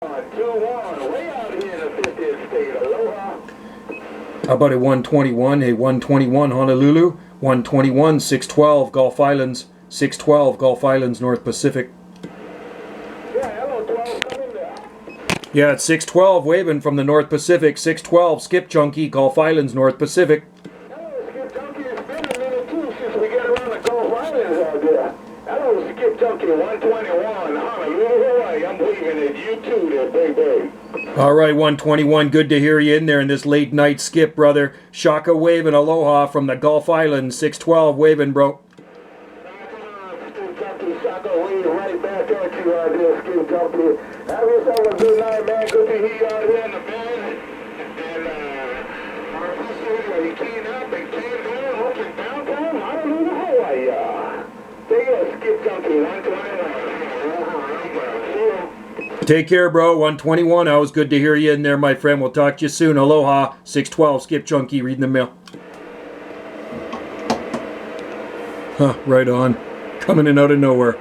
2-1, way out here in the 50th state. Aloha. How about a 121? Hey, 121 Honolulu, 121 612 Gulf Islands, 612 Gulf Islands, North Pacific. Yeah, hello, 12, come in there. Yeah, it's 612 waving from the North Pacific, 612 Skip Junkie, Gulf Islands, North Pacific. Hello, Skip Junkie. It's been a minute, too, since we got around the Gulf Islands out there. Hello, Skip Junkie, 121, Honolulu, Hawaii. I'm waving at you, too, there, baby. All right, 121, good to hear you in there in this late night skip, brother. Shaka waving aloha from the Gulf Islands, 612 waving, bro. Skip Junkie, Shaka wave right back at you out there, Skip Junkie. Have yourself a good night, man. Good to hear you out here in the bed. And, I appreciate you keying up and keying down, up in downtown Honolulu, Hawaii. Take care, Skip Junkie, 121. Take care, bro. 121. Always good to hear you in there, my friend. We'll talk to you soon. Aloha. 612 Skip Junkie reading the mail. Huh, right on. Coming in out of nowhere.